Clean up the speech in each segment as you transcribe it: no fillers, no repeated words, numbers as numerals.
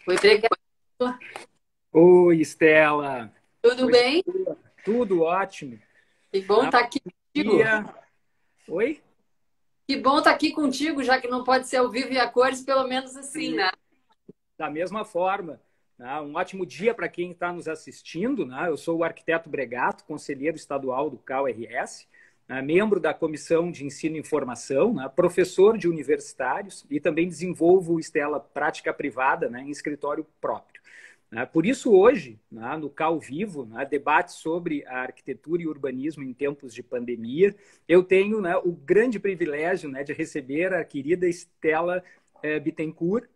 Oi, obrigada. Oi, Estela. Tudo Oi, bem? tudo ótimo. Que bom Ah, estar aqui contigo. dia. Oi? Que bom estar aqui contigo, já que não pode ser ao vivo e a cores, pelo menos assim, E né? da mesma forma, né? Um ótimo dia para quem está nos assistindo. Né? Eu sou o arquiteto Bregato, conselheiro estadual do CAU-RS, né? Membro da Comissão de Ensino e Informação, né? Professor de universitários e também desenvolvo, Estela, prática privada, né? Em escritório próprio. Por isso, hoje, no Cal Vivo, debate sobre a arquitetura e urbanismo em tempos de pandemia, eu tenho o grande privilégio de receber a querida Estela Bittencourt,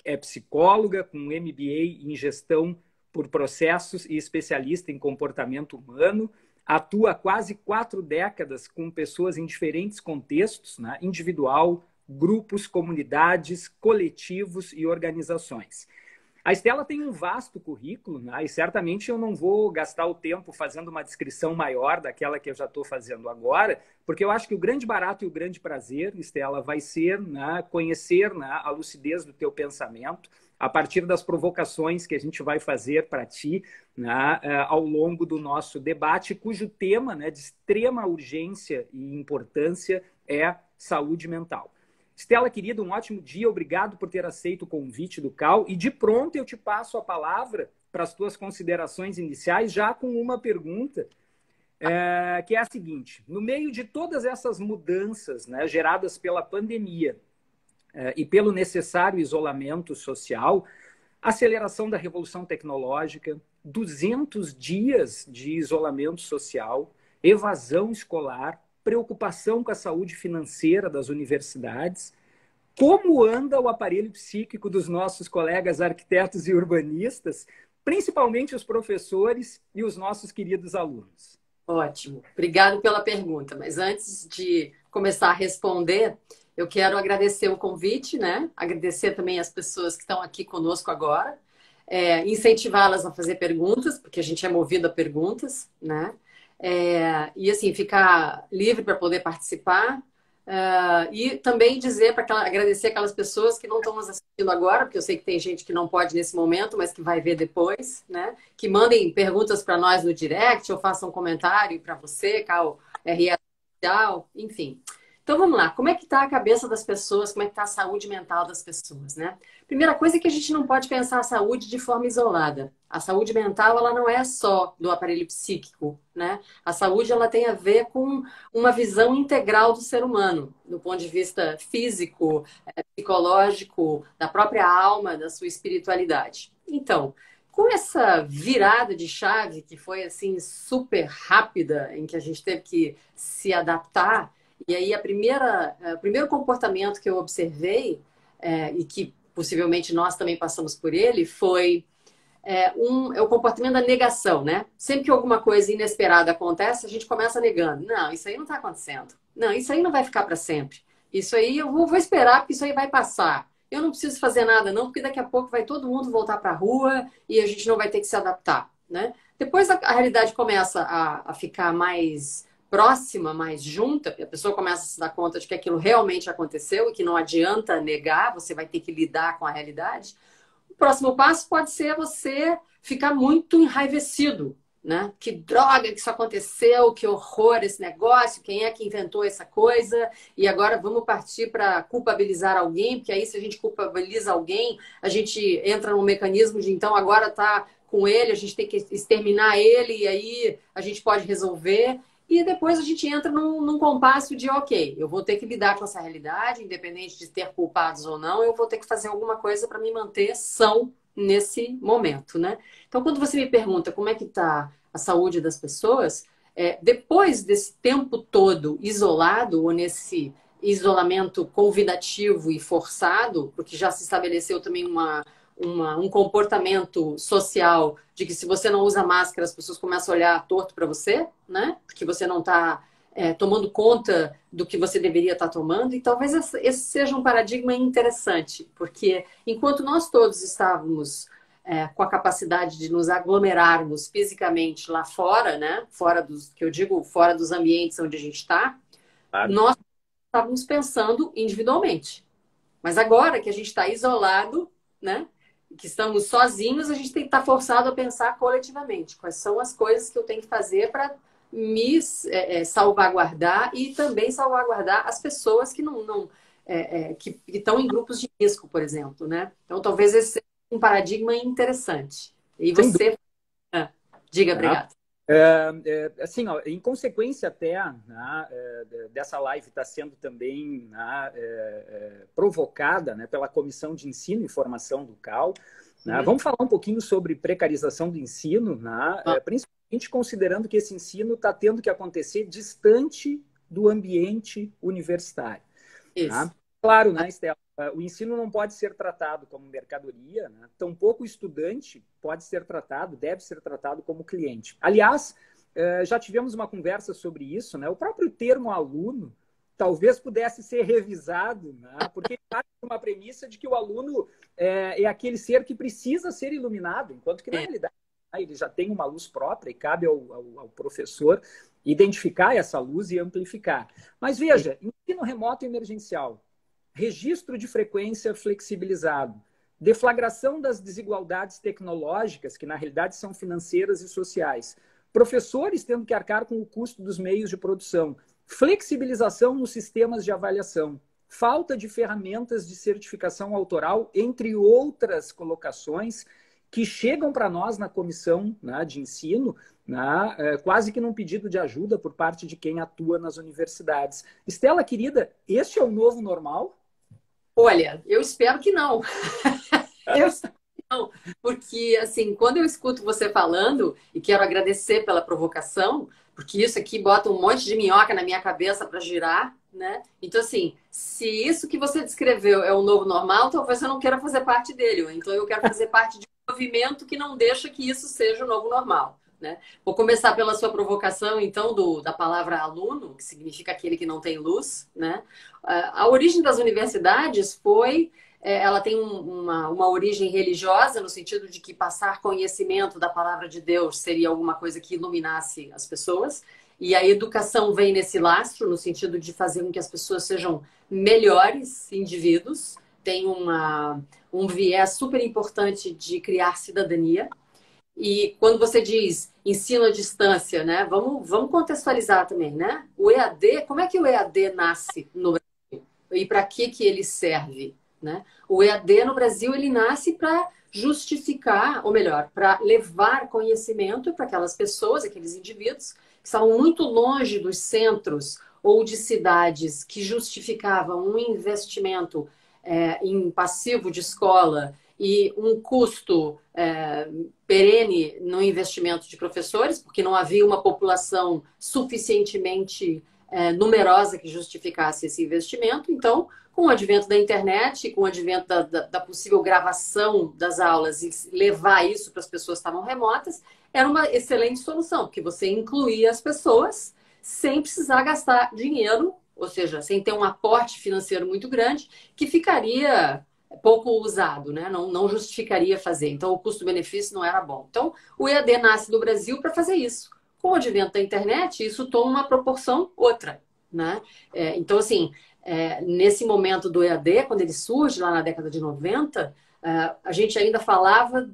é psicóloga com MBA em gestão por processos e especialista em comportamento humano, atua há quase 4 décadas com pessoas em diferentes contextos, individual, grupos, comunidades, coletivos e organizações. A Estela tem um vasto currículo, e certamente eu não vou gastar o tempo fazendo uma descrição maior daquela que eu já estou fazendo agora, porque eu acho que o grande barato e o grande prazer, Estela, vai ser conhecer a lucidez do teu pensamento a partir das provocações que a gente vai fazer para ti ao longo do nosso debate, cujo tema de extrema urgência e importância é saúde mental. Estela, querida, um ótimo dia. Obrigado por ter aceito o convite do Cal. E de pronto eu te passo a palavra para as tuas considerações iniciais, já com uma pergunta, que é a seguinte. No meio de todas essas mudanças geradas pela pandemia e pelo necessário isolamento social, aceleração da revolução tecnológica, 200 dias de isolamento social, evasão escolar, preocupação com a saúde financeira das universidades, como anda o aparelho psíquico dos nossos colegas arquitetos e urbanistas, principalmente os professores e os nossos queridos alunos? Ótimo. Obrigado pela pergunta. Mas antes de começar a responder, eu quero agradecer o convite, né? Agradecer também as pessoas que estão aqui conosco agora, incentivá-las a fazer perguntas, porque a gente é movido a perguntas, né? E assim, ficar livre para poder participar. E também dizer para agradecer aquelas pessoas que não estão nos assistindo agora, porque eu sei que tem gente que não pode nesse momento, mas que vai ver depois, né? Que mandem perguntas para nós no direct ou façam um comentário para você, Cal RS, enfim. Então vamos lá, como é que está a cabeça das pessoas, como é que está a saúde mental das pessoas, né? Primeira coisa é que a gente não pode pensar a saúde de forma isolada. A saúde mental, ela não é só do aparelho psíquico, né? A saúde, ela tem a ver com uma visão integral do ser humano, do ponto de vista físico, psicológico, da própria alma, da sua espiritualidade. Então, com essa virada de chave que foi assim super rápida, em que a gente teve que se adaptar, e aí o primeiro comportamento que eu observei, e que possivelmente nós também passamos por ele, foi é o comportamento da negação, né? Sempre que alguma coisa inesperada acontece, a gente começa negando. Não, isso aí não está acontecendo. Não, isso aí não vai ficar para sempre. Isso aí eu vou esperar, porque isso aí vai passar. Eu não preciso fazer nada, não, porque daqui a pouco vai todo mundo voltar para a rua e a gente não vai ter que se adaptar, né? Depois a realidade começa a ficar mais próxima, mais junta, a pessoa começa a se dar conta de que aquilo realmente aconteceu e que não adianta negar, você vai ter que lidar com a realidade. O próximo passo pode ser você ficar muito enraivecido, né? Que droga que isso aconteceu, que horror esse negócio, quem é que inventou essa coisa? E agora vamos partir para culpabilizar alguém, porque aí se a gente culpabiliza alguém, a gente entra num mecanismo de então agora tá com ele, a gente tem que exterminar ele e aí a gente pode resolver. E depois a gente entra num compasso de, ok, eu vou ter que lidar com essa realidade, independente de ter culpados ou não, eu vou ter que fazer alguma coisa para me manter são nesse momento, né? Então, quando você me pergunta como é que está a saúde das pessoas, depois desse tempo todo isolado, ou nesse isolamento convidativo e forçado, porque já se estabeleceu também um comportamento social de que se você não usa máscara, as pessoas começam a olhar torto para você, né? Porque você não está tomando conta do que você deveria estar tomando. E talvez esse seja um paradigma interessante, porque enquanto nós todos estávamos com a capacidade de nos aglomerarmos fisicamente lá fora, né? Fora dos, que eu digo, fora dos ambientes onde a gente está, Claro. nós estávamos pensando individualmente. Mas agora que a gente está isolado, né? que estamos sozinhos, a gente tem que estar forçado a pensar coletivamente. Quais são as coisas que eu tenho que fazer para me salvaguardar e também salvaguardar as pessoas que que estão em grupos de risco, por exemplo, né? Então, talvez esse seja um paradigma interessante. E Sem você... diga, dúvida. obrigado. Assim, ó, em consequência até, né, dessa live está sendo também, né, provocada, né, pela Comissão de Ensino e Formação do CAU. Né? Vamos falar um pouquinho sobre precarização do ensino, né, principalmente considerando que esse ensino está tendo que acontecer distante do ambiente universitário. Isso. Tá? Claro, né, Estela? O ensino não pode ser tratado como mercadoria, né? Tampouco o estudante pode ser tratado, deve ser tratado como cliente. Aliás, já tivemos uma conversa sobre isso, né? O próprio termo aluno talvez pudesse ser revisado, né? Porque parte de uma premissa de que o aluno é aquele ser que precisa ser iluminado, enquanto que na realidade ele já tem uma luz própria e cabe ao professor identificar essa luz e amplificar. Mas veja, ensino remoto emergencial, registro de frequência flexibilizado, deflagração das desigualdades tecnológicas, que na realidade são financeiras e sociais, professores tendo que arcar com o custo dos meios de produção, flexibilização nos sistemas de avaliação, falta de ferramentas de certificação autoral, entre outras colocações que chegam para nós na comissão, né, de ensino, né, quase que num pedido de ajuda por parte de quem atua nas universidades. Estela, querida, este é o novo normal? Olha, eu espero que não. Eu espero que não. Porque, assim, quando eu escuto você falando, e quero agradecer pela provocação, porque isso aqui bota um monte de minhoca na minha cabeça para girar, né? Então, assim, se isso que você descreveu é o novo normal, talvez eu não queira fazer parte dele. Então, eu quero fazer parte de um movimento que não deixa que isso seja o novo normal. Né? Vou começar pela sua provocação, então, da palavra aluno, que significa aquele que não tem luz. Né? A origem das universidades ela tem uma origem religiosa, no sentido de que passar conhecimento da palavra de Deus seria alguma coisa que iluminasse as pessoas. E a educação vem nesse lastro, no sentido de fazer com que as pessoas sejam melhores indivíduos. Tem um viés super importante de criar cidadania. E quando você diz ensino à distância, né? Vamos contextualizar também, né? O EAD, como é que o EAD nasce no Brasil? E para que ele serve? Né? O EAD no Brasil, ele nasce para justificar, ou melhor, para levar conhecimento para aquelas pessoas, aqueles indivíduos que estavam muito longe dos centros ou de cidades que justificavam um investimento em passivo de escola e um custo perene no investimento de professores, porque não havia uma população suficientemente numerosa que justificasse esse investimento. Então, com o advento da internet, com o advento da possível gravação das aulas e levar isso para as pessoas que estavam remotas, era uma excelente solução, porque você incluía as pessoas sem precisar gastar dinheiro, ou seja, sem ter um aporte financeiro muito grande, que ficaria pouco usado, né? Não justificaria fazer. Então, o custo-benefício não era bom. Então, o EAD nasce no Brasil para fazer isso. Com o advento da internet, isso toma uma proporção outra, né? Então, assim, nesse momento do EAD, quando ele surge lá na década de 90, a gente ainda falava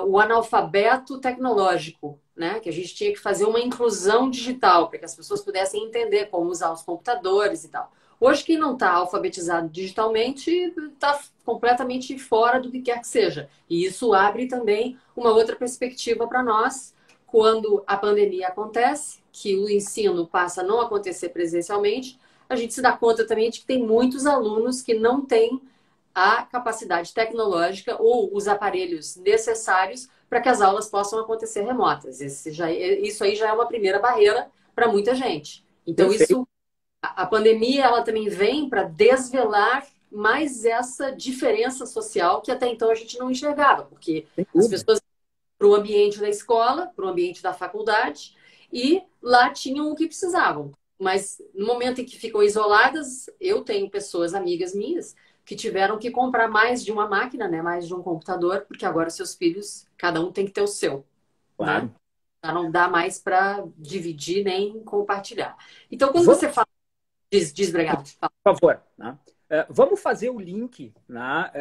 o analfabeto tecnológico, né? Que a gente tinha que fazer uma inclusão digital para que as pessoas pudessem entender como usar os computadores e tal. Hoje, quem não está alfabetizado digitalmente está completamente fora do que quer que seja. E isso abre também uma outra perspectiva para nós quando a pandemia acontece, que o ensino passa a não acontecer presencialmente. A gente se dá conta também de que tem muitos alunos que não têm a capacidade tecnológica ou os aparelhos necessários para que as aulas possam acontecer remotas. Isso aí já é uma primeira barreira para muita gente. Então, a pandemia ela também vem para desvelar mais essa diferença social que até então a gente não enxergava, porque as pessoas iam para o ambiente da escola, para o ambiente da faculdade, e lá tinham o que precisavam. Mas no momento em que ficam isoladas, eu tenho pessoas, amigas minhas, que tiveram que comprar mais de uma máquina, né? Mais de um computador, porque agora seus filhos, cada um tem que ter o seu. Claro. Né? Já não dá mais para dividir nem compartilhar. Então, quando você fala... Diz, obrigado. Por favor. Né? Vamos fazer o link, né,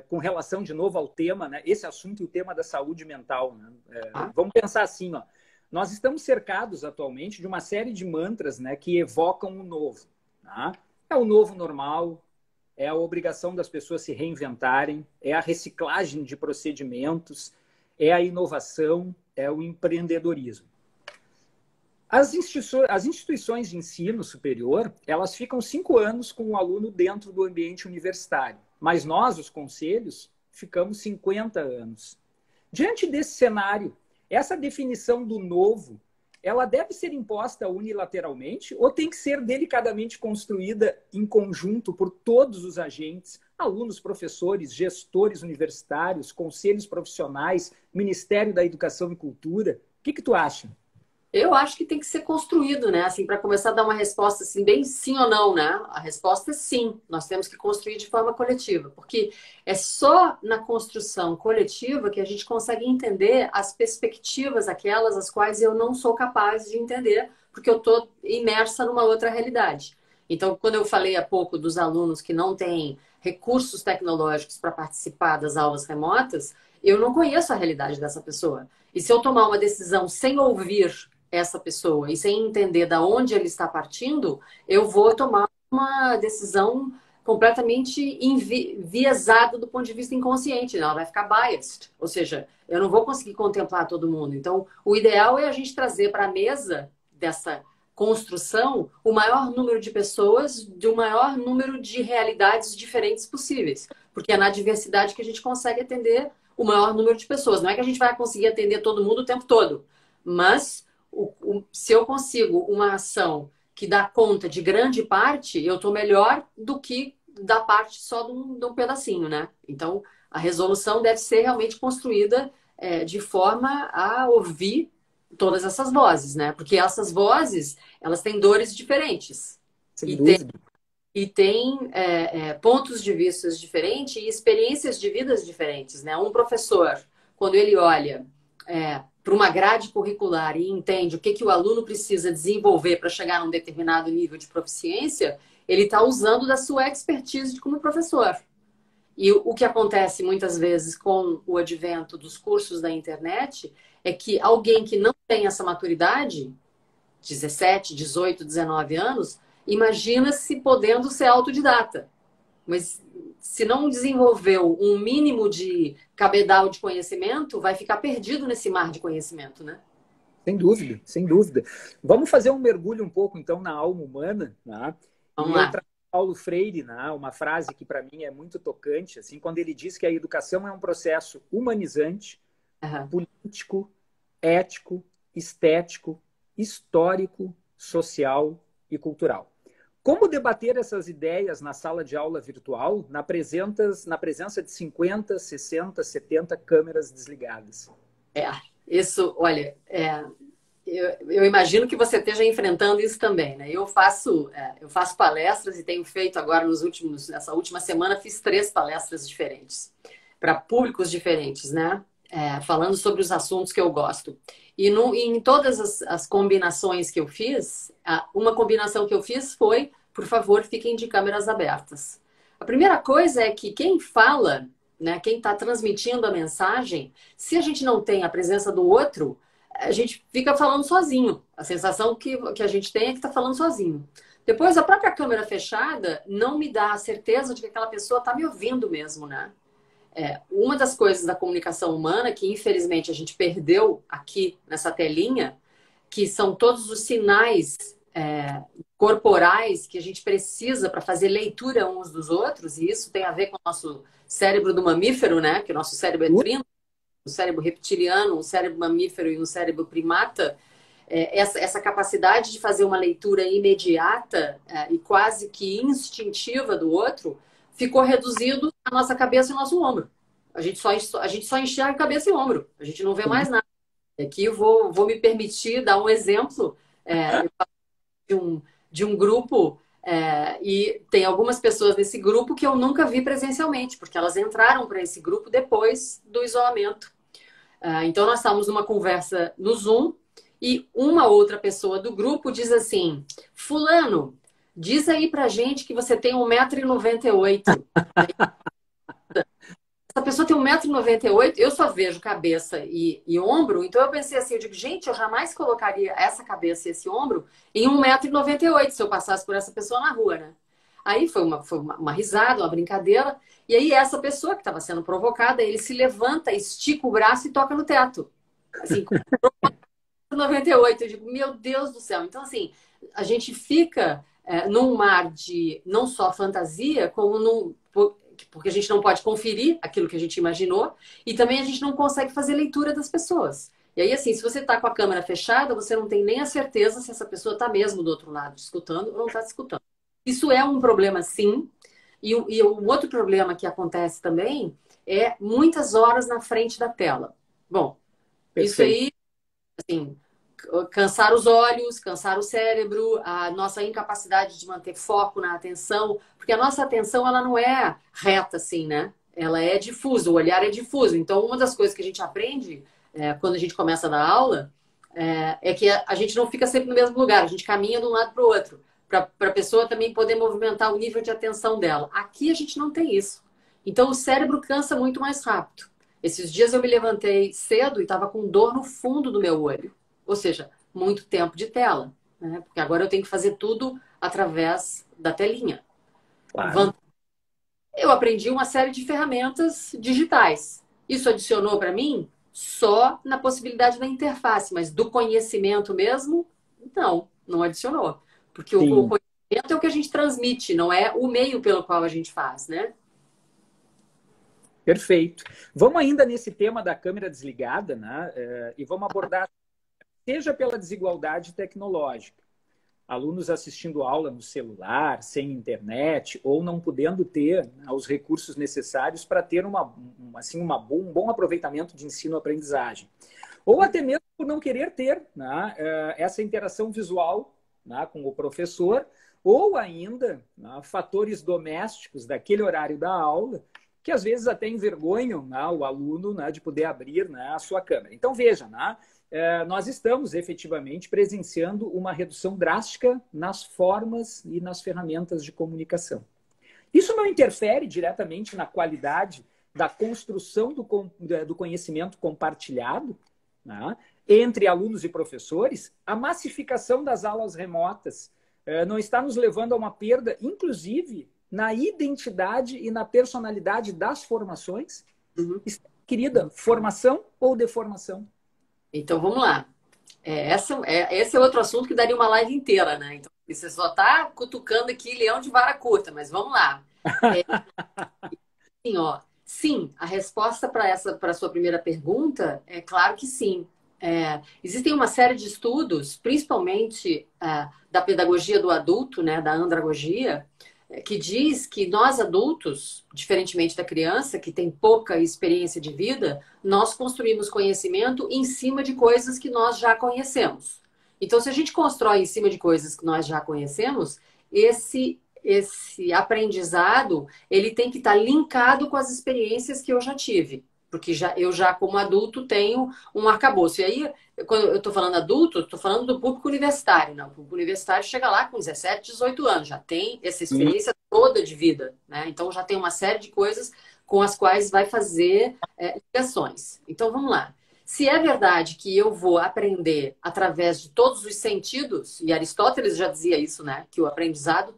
com relação de novo ao tema, né, esse assunto e o tema da saúde mental. Né? Vamos pensar assim, ó, nós estamos cercados atualmente de uma série de mantras, né, que evocam o novo. Tá? É o novo normal, é a obrigação das pessoas se reinventarem, é a reciclagem de procedimentos, é a inovação, é o empreendedorismo. As instituições de ensino superior, elas ficam 5 anos com o aluno dentro do ambiente universitário. Mas nós, os conselhos, ficamos 50 anos. Diante desse cenário, essa definição do novo, ela deve ser imposta unilateralmente ou tem que ser delicadamente construída em conjunto por todos os agentes, alunos, professores, gestores universitários, conselhos profissionais, Ministério da Educação e Cultura? O que tu acha? Eu acho que tem que ser construído, né? Assim, para começar a dar uma resposta assim, bem sim ou não, né? A resposta é sim. Nós temos que construir de forma coletiva, porque é só na construção coletiva que a gente consegue entender as perspectivas, aquelas as quais eu não sou capaz de entender, porque eu estou imersa numa outra realidade. Então, quando eu falei há pouco dos alunos que não têm recursos tecnológicos para participar das aulas remotas, eu não conheço a realidade dessa pessoa. E se eu tomar uma decisão sem ouvir essa pessoa e sem entender da onde ele está partindo, eu vou tomar uma decisão completamente enviesada do ponto de vista inconsciente, né? Ela vai ficar biased, ou seja, eu não vou conseguir contemplar todo mundo. Então, o ideal é a gente trazer para a mesa dessa construção o maior número de pessoas de um maior número de realidades diferentes possíveis, porque é na diversidade que a gente consegue atender o maior número de pessoas. Não é que a gente vai conseguir atender todo mundo o tempo todo, mas se eu consigo uma ação que dá conta de grande parte, eu estou melhor do que da parte só de um pedacinho, né? Então, a resolução deve ser realmente construída de forma a ouvir todas essas vozes, né? Porque essas vozes, elas têm dores diferentes. Sem dúvida. E tem pontos de vista diferentes e experiências de vidas diferentes, né? Um professor, quando ele olha para uma grade curricular e entende o que o aluno precisa desenvolver para chegar num determinado nível de proficiência, ele está usando da sua expertise como professor. E o que acontece muitas vezes com o advento dos cursos da internet é que alguém que não tem essa maturidade, 17, 18, 19 anos, imagina-se podendo ser autodidata. Mas se não desenvolveu um mínimo de cabedal de conhecimento, vai ficar perdido nesse mar de conhecimento, né? Sem dúvida, sem dúvida. Vamos fazer um mergulho um pouco, então, na alma humana, né? Vamos lá. Eu trago Paulo Freire, né? Uma frase que, para mim, é muito tocante, assim, quando ele diz que a educação é um processo humanizante, político, ético, estético, histórico, social e cultural. Como debater essas ideias na sala de aula virtual, na presença de 50, 60, 70 câmeras desligadas? Isso, olha, eu imagino que você esteja enfrentando isso também, né? Eu faço palestras e tenho feito agora nessa última semana, fiz 3 palestras diferentes, para públicos diferentes, né? Falando sobre os assuntos que eu gosto. E em todas as combinações que eu fiz, uma combinação que eu fiz foi, por favor, fiquem de câmeras abertas. A primeira coisa é que quem fala, né, quem está transmitindo a mensagem, se a gente não tem a presença do outro, a gente fica falando sozinho. A sensação que a gente tem é que está falando sozinho. Depois, a própria câmera fechada não me dá a certeza de que aquela pessoa está me ouvindo mesmo, né? Uma das coisas da comunicação humana que, infelizmente, a gente perdeu aqui nessa telinha, que são todos os sinais corporais que a gente precisa para fazer leitura uns dos outros, e isso tem a ver com o nosso cérebro do mamífero, né? Que o nosso cérebro é trino, um cérebro reptiliano, um cérebro mamífero e um cérebro primata. Essa capacidade de fazer uma leitura imediata e quase que instintiva do outro ficou reduzido à nossa cabeça e ao nosso ombro. A gente só enxerga a cabeça e o ombro. A gente não vê mais nada. Aqui eu vou me permitir dar um exemplo de um grupo e tem algumas pessoas nesse grupo que eu nunca vi presencialmente, porque elas entraram para esse grupo depois do isolamento. Então, nós estávamos numa conversa no Zoom e uma outra pessoa do grupo diz assim: Fulano, Diz aí pra gente que você tem 1,98 m. Essa pessoa tem 1,98 m, eu só vejo cabeça e ombro, então eu pensei assim, eu digo, gente, eu jamais colocaria essa cabeça e esse ombro em 1,98 m se eu passasse por essa pessoa na rua, né? Aí foi uma risada, uma brincadeira, e aí essa pessoa que estava sendo provocada, ele se levanta, estica o braço e toca no teto. Assim, com 98, eu digo, meu Deus do céu. Então, assim, a gente fica num mar de não só fantasia, como porque a gente não pode conferir aquilo que a gente imaginou, e também a gente não consegue fazer leitura das pessoas. E aí, assim, se você está com a câmera fechada, você não tem nem a certeza se essa pessoa está mesmo do outro lado escutando ou não está escutando. Isso é um problema, sim. E um outro problema que acontece também é muitas horas na frente da tela. Bom, isso Perfeito. aí, assim, cansar os olhos, cansar o cérebro, a nossa incapacidade de manter foco na atenção, porque a nossa atenção ela não é reta assim, né? Ela é difusa, o olhar é difuso. Então, uma das coisas que a gente aprende quando a gente começa a dar aula é que a gente não fica sempre no mesmo lugar, a gente caminha de um lado para o outro, para a pessoa também poder movimentar o nível de atenção dela. Aqui a gente não tem isso. Então, o cérebro cansa muito mais rápido. Esses dias eu me levantei cedo e estava com dor no fundo do meu olho. Ou seja, muito tempo de tela, né? Porque agora eu tenho que fazer tudo através da telinha. Claro. Eu aprendi uma série de ferramentas digitais. Isso adicionou para mim só na possibilidade da interface, mas do conhecimento mesmo, não adicionou. Porque o Sim. conhecimento é o que a gente transmite, não é o meio pelo qual a gente faz, né? Perfeito. Vamos ainda nesse tema da câmera desligada, né? E vamos abordar, seja pela desigualdade tecnológica, alunos assistindo aula no celular, sem internet, ou não podendo ter, né, os recursos necessários para ter um bom aproveitamento de ensino-aprendizagem. Ou até mesmo por não querer ter, né, essa interação visual, né, com o professor, ou ainda, né, fatores domésticos daquele horário da aula, que às vezes até envergonham, né, o aluno, né, de poder abrir, né, a sua câmera. Então, veja, né, nós estamos efetivamente presenciando uma redução drástica nas formas e nas ferramentas de comunicação. Isso não interfere diretamente na qualidade da construção do conhecimento compartilhado, né, entre alunos e professores. A massificação das aulas remotas não está nos levando a uma perda, inclusive, na identidade e na personalidade das formações? Uhum. Querida, formação ou deformação? Então vamos lá. Esse é outro assunto que daria uma live inteira, né? Então, você só está cutucando aqui leão de vara curta, mas vamos lá. Sim, ó. Sim, a resposta para a sua primeira pergunta é claro que sim. Existem uma série de estudos, principalmente da pedagogia do adulto, né, da andragogia, que diz que nós adultos, diferentemente da criança, que tem pouca experiência de vida, nós construímos conhecimento em cima de coisas que nós já conhecemos. Então, se a gente constrói em cima de coisas que nós já conhecemos, esse aprendizado, ele tem que estar linkado com as experiências que eu já tive. Porque eu já, como adulto, tenho um arcabouço. E aí, quando eu estou falando adulto, estou falando do público universitário. Né? O público universitário chega lá com 17, 18 anos, já tem essa experiência toda de vida. Né? Então, já tem uma série de coisas com as quais vai fazer ligações. Então, vamos lá. Se é verdade que eu vou aprender através de todos os sentidos, e Aristóteles já dizia isso, né? Que o aprendizado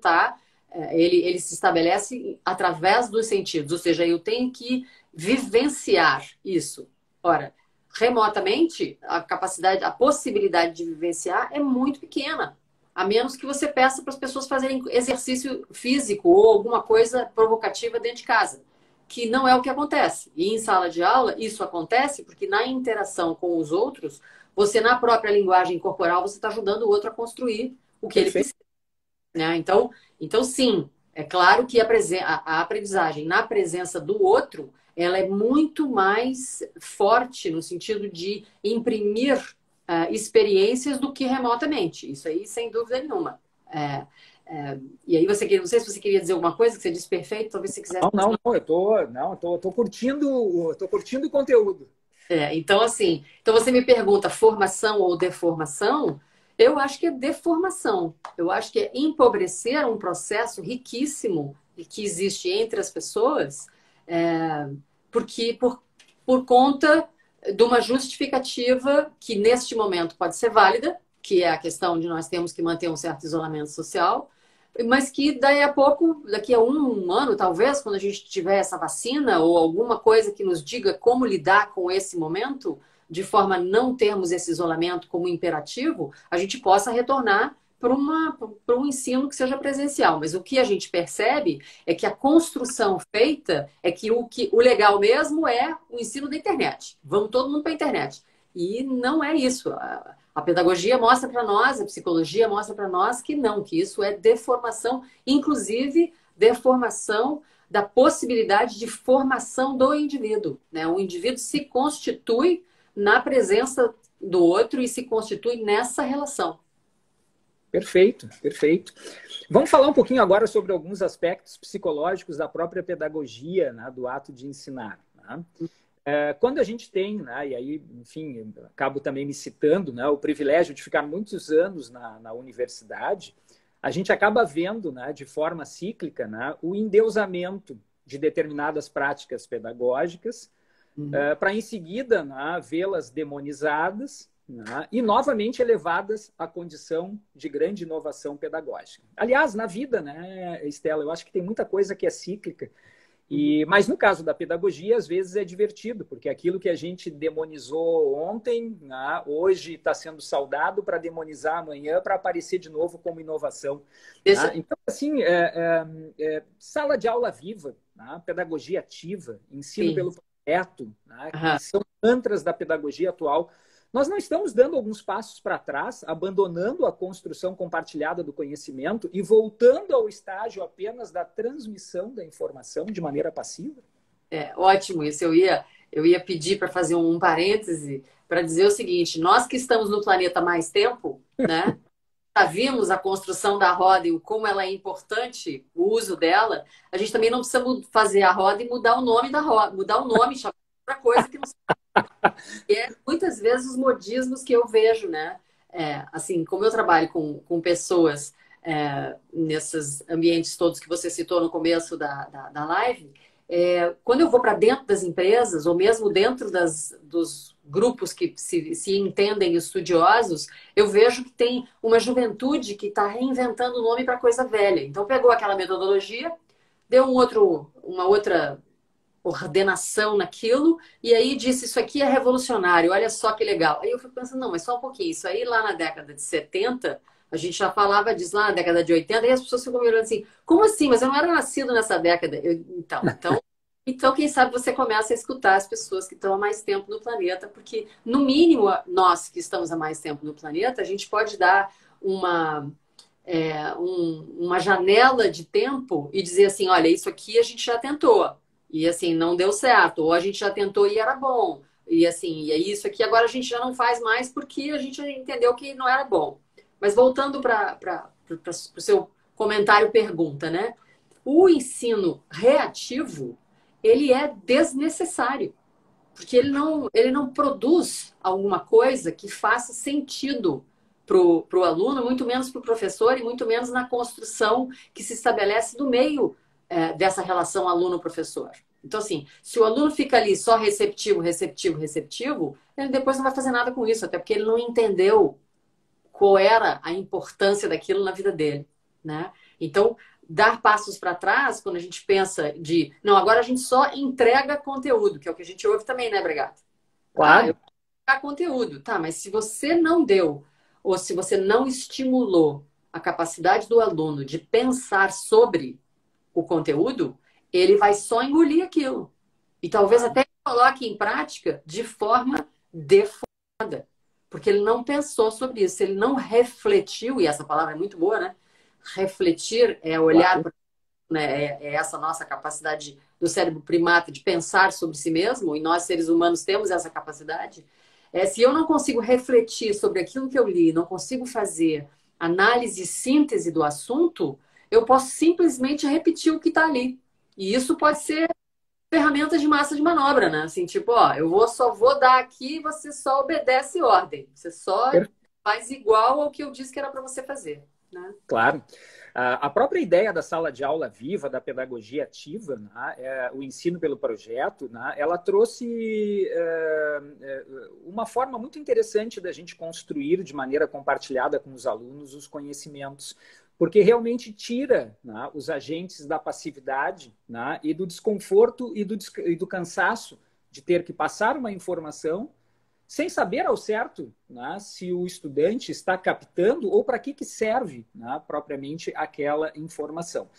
ele se estabelece através dos sentidos, ou seja, eu tenho que vivenciar isso. Ora, remotamente, a possibilidade de vivenciar é muito pequena, a menos que você peça para as pessoas fazerem exercício físico ou alguma coisa provocativa dentro de casa, que não é o que acontece. E em sala de aula, isso acontece porque na interação com os outros, você, na própria linguagem corporal, você está ajudando o outro a construir o que ele precisa. Né? Então, sim, é claro que a aprendizagem na presença do outro, ela é muito mais forte no sentido de imprimir experiências do que remotamente. Isso aí, sem dúvida nenhuma. E aí, não sei se você queria dizer alguma coisa, que você disse perfeito, talvez você quisesse... Não, eu tô curtindo o conteúdo. Então, assim, então você me pergunta formação ou deformação, Eu acho que é deformação. Eu acho que é empobrecer um processo riquíssimo que existe entre as pessoas, é, porque por conta de uma justificativa que neste momento pode ser válida, que é a questão de nós temos que manter um certo isolamento social, mas que daí a pouco, daqui a um ano, talvez, quando a gente tiver essa vacina ou alguma coisa que nos diga como lidar com esse momento, de forma a não termos esse isolamento como imperativo, a gente possa retornar para um ensino que seja presencial. Mas o que a gente percebe é que a construção feita é que o legal mesmo é o ensino da internet. Vamos todo mundo para a internet. E não é isso. A pedagogia mostra para nós, a psicologia mostra para nós que não, que isso é deformação, inclusive deformação da possibilidade de formação do indivíduo, né? O indivíduo se constitui na presença do outro e se constitui nessa relação. Perfeito, perfeito. Vamos falar um pouquinho agora sobre alguns aspectos psicológicos da própria pedagogia, né, do ato de ensinar. Né? Quando a gente tem, né, e aí, enfim, acabo também me citando, né, o privilégio de ficar muitos anos na universidade, a gente acaba vendo, né, de forma cíclica, né, o endeusamento de determinadas práticas pedagógicas, para em seguida, né, vê-las demonizadas, né, e novamente elevadas à condição de grande inovação pedagógica. Aliás, na vida, né, Estela, eu acho que tem muita coisa que é cíclica, mas no caso da pedagogia, às vezes é divertido, porque aquilo que a gente demonizou ontem, né, hoje está sendo saudado para demonizar amanhã, para aparecer de novo como inovação. Né? Então, assim, sala de aula viva, né, pedagogia ativa, ensino pelo projeto, né, que são mantras da pedagogia atual. Nós não estamos dando alguns passos para trás, abandonando a construção compartilhada do conhecimento e voltando ao estágio apenas da transmissão da informação de maneira passiva? Ótimo isso. Eu ia pedir para fazer um parêntese para dizer o seguinte: nós que estamos no planeta há mais tempo, né? Já vimos a construção da roda e como ela é importante, o uso dela. A gente também não precisa fazer a roda e mudar o nome da roda, mudar o nome, chamar outra coisa que não se... E muitas vezes os modismos que eu vejo, né? Assim, como eu trabalho com pessoas nesses ambientes todos que você citou no começo da live, quando eu vou para dentro das empresas, ou mesmo dentro dos grupos que se entendem estudiosos, eu vejo que tem uma juventude que está reinventando o nome para coisa velha. Então, pegou aquela metodologia, deu uma outra ordenação naquilo, e aí disse, isso aqui é revolucionário, olha só que legal. Aí eu fico pensando, não, mas ssó um pouquinho, isso aí lá na década de 70, a gente já falava disso lá na década de 80, e as pessoas ficam me olhando assim, como assim? Mas eu não era nascido nessa década. Então, quem sabe você começa a escutar as pessoas que estão há mais tempo no planeta, porque, no mínimo, nós que estamos há mais tempo no planeta, a gente pode dar uma janela de tempo e dizer assim, olha, isso aqui a gente já tentou. E assim, não deu certo. Ou a gente já tentou e era bom. E assim, e é isso aqui agora a gente já não faz mais porque a gente entendeu que não era bom. Mas voltando para o seu comentário, pergunta, né? O ensino reativo, ele é desnecessário. Porque ele não produz alguma coisa que faça sentido para o aluno, muito menos para o professor e muito menos na construção que se estabelece do meio dessa relação aluno-professor. Então, assim, se o aluno fica ali só receptivo, receptivo, receptivo, ele depois não vai fazer nada com isso, até porque ele não entendeu qual era a importância daquilo na vida dele, né? Então, dar passos para trás, quando a gente pensa não, agora a gente só entrega conteúdo, que é o que a gente ouve também, né, Bregato? Claro. Eu vou entregar conteúdo, tá, mas se você não deu, ou se você não estimulou a capacidade do aluno de pensar sobre o conteúdo, ele vai só engolir aquilo. E talvez até coloque em prática de forma deformada. Porque ele não pensou sobre isso, ele não refletiu, e essa palavra é muito boa, né? Refletir é olhar, né? É essa nossa capacidade do cérebro primata de pensar sobre si mesmo, e nós, seres humanos, temos essa capacidade. Se eu não consigo refletir sobre aquilo que eu li, não consigo fazer análise e síntese do assunto, eu posso simplesmente repetir o que está ali. E isso pode ser ferramenta de massa de manobra, né? Assim, tipo, ó, só vou dar aqui e você só obedece ordem. Você só faz igual ao que eu disse que era para você fazer, né? Claro. A própria ideia da sala de aula viva, da pedagogia ativa, né, o ensino pelo projeto, né, ela trouxe uma forma muito interessante da gente construir de maneira compartilhada com os alunos os conhecimentos, porque realmente tira, né, os agentes da passividade, né, e do desconforto e do cansaço de ter que passar uma informação sem saber ao certo, né, se o estudante está captando ou para que serve, né, propriamente aquela informação.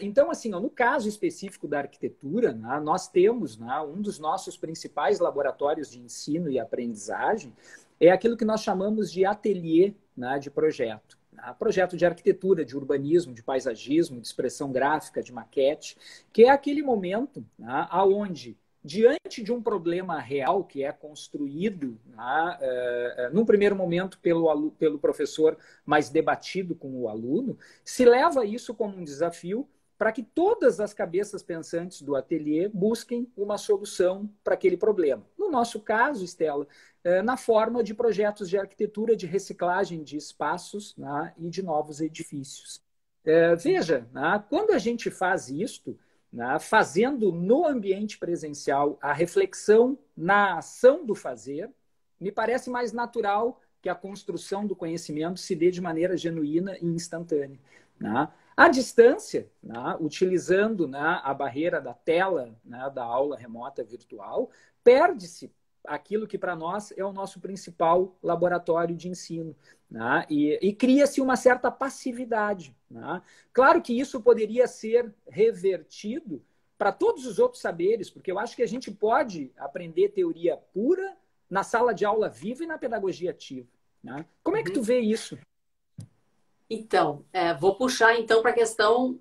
Então, assim, no caso específico da arquitetura, né, nós temos, né, um dos nossos principais laboratórios de ensino e aprendizagem é aquilo que nós chamamos de ateliê, né, de projeto. Projeto de arquitetura, de urbanismo, de paisagismo, de expressão gráfica, de maquete, que é aquele momento, né, onde diante de um problema real que é construído, né, num primeiro momento pelo professor, mas debatido com o aluno, se leva isso como um desafio para que todas as cabeças pensantes do ateliê busquem uma solução para aquele problema. No nosso caso, Estela, na forma de projetos de arquitetura, de reciclagem de espaços, né, e de novos edifícios. Veja, né, quando a gente faz isto, né, fazendo no ambiente presencial a reflexão na ação do fazer, me parece mais natural que a construção do conhecimento se dê de maneira genuína e instantânea. Né? À distância, né, utilizando, né, a barreira da tela, né, da aula remota virtual, perde-se aquilo que para nós é o nosso principal laboratório de ensino. Né? E cria-se uma certa passividade. Né? Claro que isso poderia ser revertido para todos os outros saberes, porque eu acho que a gente pode aprender teoria pura na sala de aula viva e na pedagogia ativa. Né? Como é que tu vê isso? Então, vou puxar então para a questão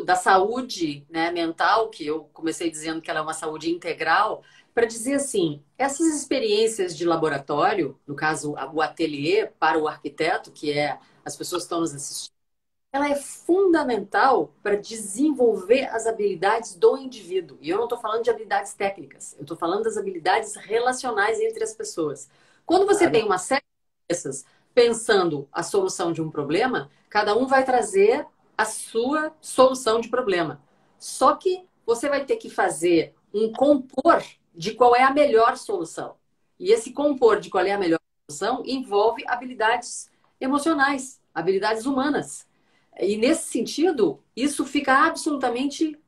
da saúde, né, mental, que eu comecei dizendo que ela é uma saúde integral, para dizer assim, essas experiências de laboratório, no caso o ateliê para o arquiteto, que é as pessoas que estão nos assistindo, ela é fundamental para desenvolver as habilidades do indivíduo. E eu não estou falando de habilidades técnicas, eu estou falando das habilidades relacionais entre as pessoas. Quando você tem uma série dessas pensando a solução de um problema, cada um vai trazer a sua solução de problema. Só que você vai ter que fazer um compor de qual é a melhor solução. E esse compor de qual é a melhor solução envolve habilidades emocionais, habilidades humanas. E nesse sentido, isso fica absolutamente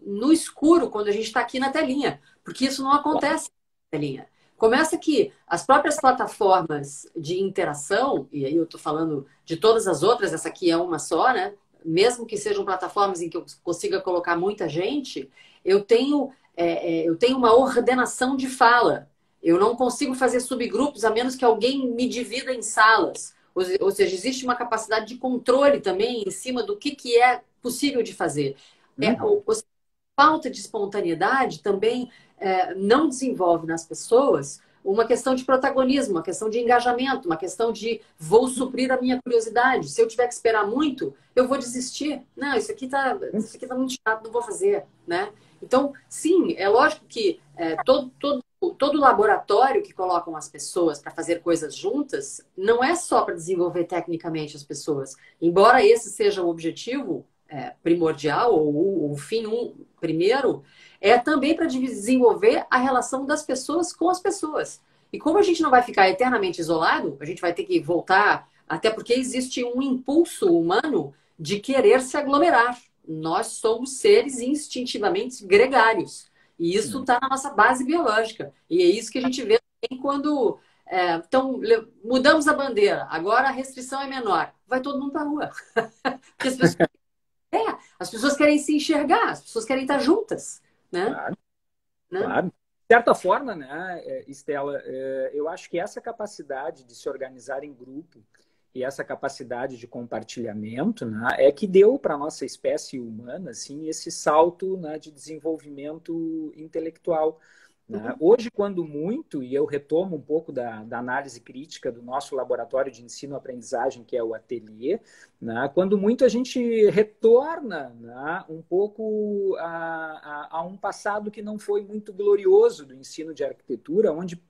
no escuro quando a gente está aqui na telinha, porque isso não acontece na telinha. Começa que as próprias plataformas de interação, e aí eu estou falando de todas as outras, essa aqui é uma só, né? Mesmo que sejam plataformas em que eu consiga colocar muita gente, eu tenho uma ordenação de fala. Eu não consigo fazer subgrupos a menos que alguém me divida em salas. Ou seja, existe uma capacidade de controle também em cima do que é possível de fazer. Falta de espontaneidade também não desenvolve nas pessoas uma questão de protagonismo, uma questão de engajamento, uma questão de vou suprir a minha curiosidade. Se eu tiver que esperar muito, eu vou desistir. Não, isso aqui tá muito chato, não vou fazer, né? Então, sim, é lógico que todo laboratório que colocam as pessoas para fazer coisas juntas não é só para desenvolver tecnicamente as pessoas. Embora esse seja o objetivo primordial, ou o fim primeiro, é também para desenvolver a relação das pessoas com as pessoas. E como a gente não vai ficar eternamente isolado, a gente vai ter que voltar, até porque existe um impulso humano de querer se aglomerar. Nós somos seres instintivamente gregários. E isso está na nossa base biológica. E é isso que a gente vê também quando... então, mudamos a bandeira. Agora a restrição é menor. Vai todo mundo para a rua. Porque as pessoas querem se enxergar, as pessoas querem estar juntas. Né? Claro, né? Claro. De certa forma, né, Estela, eu acho que essa capacidade de se organizar em grupo e essa capacidade de compartilhamento, né, é que deu para a nossa espécie humana assim, esse salto, né, de desenvolvimento intelectual. né? Hoje, quando muito, e eu retomo um pouco da análise crítica do nosso laboratório de ensino-aprendizagem, que é o Ateliê, né? Quando muito a gente retorna, né, um pouco a um passado que não foi muito glorioso do ensino de arquitetura, onde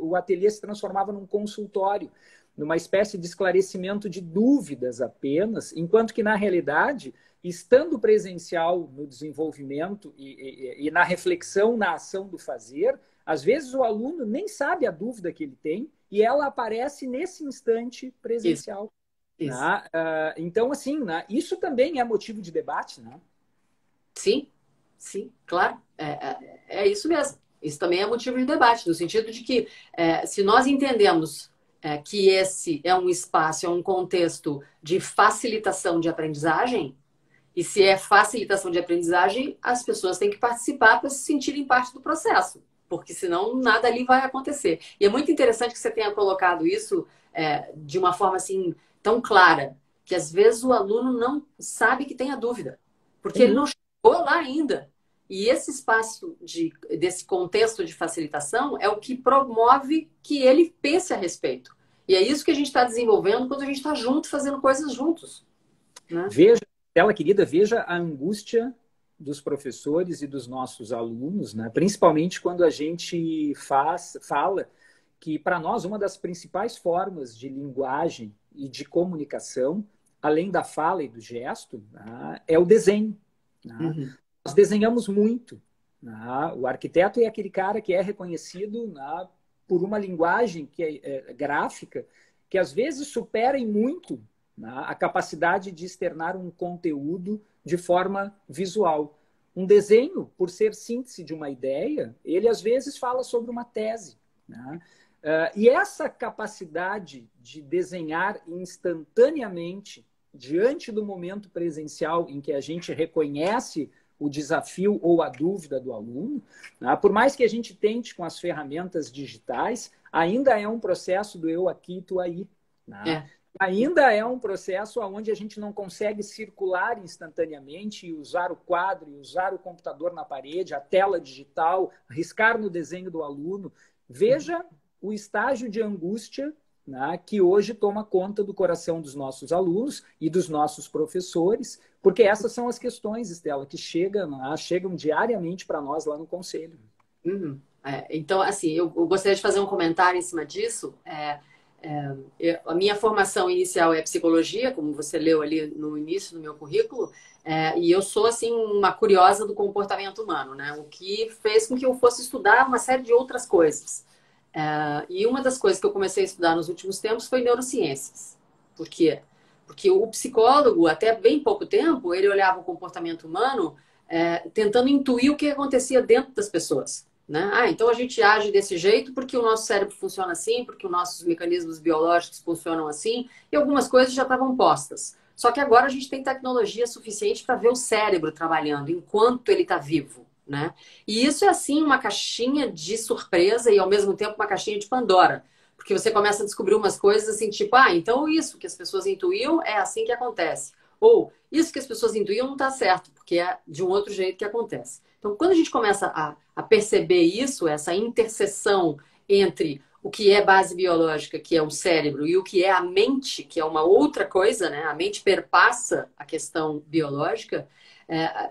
o Ateliê se transformava num consultório, numa espécie de esclarecimento de dúvidas apenas, enquanto que, na realidade, estando presencial no desenvolvimento e na reflexão, na ação do fazer, às vezes o aluno nem sabe a dúvida que ele tem e ela aparece nesse instante presencial. Isso. Né? Então, assim, né, isso também é motivo de debate, né? Sim, sim, claro. É isso mesmo. Isso também é motivo de debate, no sentido de que se nós entendemos que esse é um espaço, é um contexto de facilitação de aprendizagem, e se é facilitação de aprendizagem, as pessoas têm que participar para se sentirem parte do processo, porque senão nada ali vai acontecer. E é muito interessante que você tenha colocado isso de uma forma assim tão clara, que às vezes o aluno não sabe que tem a dúvida, porque ele não chegou lá ainda. E esse espaço desse contexto de facilitação é o que promove que ele pense a respeito. E é isso que a gente está desenvolvendo quando a gente está junto, fazendo coisas juntos. Né? Veja, Stella querida, veja a angústia dos professores e dos nossos alunos, né? Principalmente quando a gente fala que, para nós, uma das principais formas de linguagem e de comunicação, além da fala e do gesto, né, é o desenho. Né? Uhum. Nós desenhamos muito. Né? O arquiteto é aquele cara que é reconhecido, né, por uma linguagem que é gráfica, que às vezes supera em muito, né, a capacidade de externar um conteúdo de forma visual. Um desenho, por ser síntese de uma ideia, ele às vezes fala sobre uma tese. Né? E essa capacidade de desenhar instantaneamente, diante do momento presencial em que a gente reconhece o desafio ou a dúvida do aluno, né? Por mais que a gente tente com as ferramentas digitais, ainda é um processo do eu aqui, tu aí. Né? Ainda é um processo onde a gente não consegue circular instantaneamente e usar o quadro, e usar o computador na parede, a tela digital, riscar no desenho do aluno. Veja o estágio de angústia, né, que hoje toma conta do coração dos nossos alunos e dos nossos professores, porque essas são as questões, Stella, que chegam diariamente para nós lá no Conselho. Uhum. Então, assim, eu gostaria de fazer um comentário em cima disso. A minha formação inicial é psicologia, como você leu ali no início do meu currículo, e eu sou, assim, uma curiosa do comportamento humano, né? O que fez com que eu fosse estudar uma série de outras coisas. E uma das coisas que eu comecei a estudar nos últimos tempos foi neurociências. Por quê? Porque o psicólogo, até bem pouco tempo, ele olhava o comportamento humano tentando intuir o que acontecia dentro das pessoas. Né? Então a gente age desse jeito porque o nosso cérebro funciona assim, porque os nossos mecanismos biológicos funcionam assim, e algumas coisas já estavam postas. Só que agora a gente tem tecnologia suficiente para ver o cérebro trabalhando enquanto ele está vivo. Né? E isso é assim uma caixinha de surpresa e ao mesmo tempo uma caixinha de Pandora. Porque você começa a descobrir umas coisas assim, tipo, então isso que as pessoas intuíam é assim que acontece. Ou isso que as pessoas intuíam não está certo, porque é de um outro jeito que acontece. Então, quando a gente começa a perceber isso, essa interseção entre o que é base biológica, que é o cérebro, e o que é a mente, que é uma outra coisa, né? A mente perpassa a questão biológica,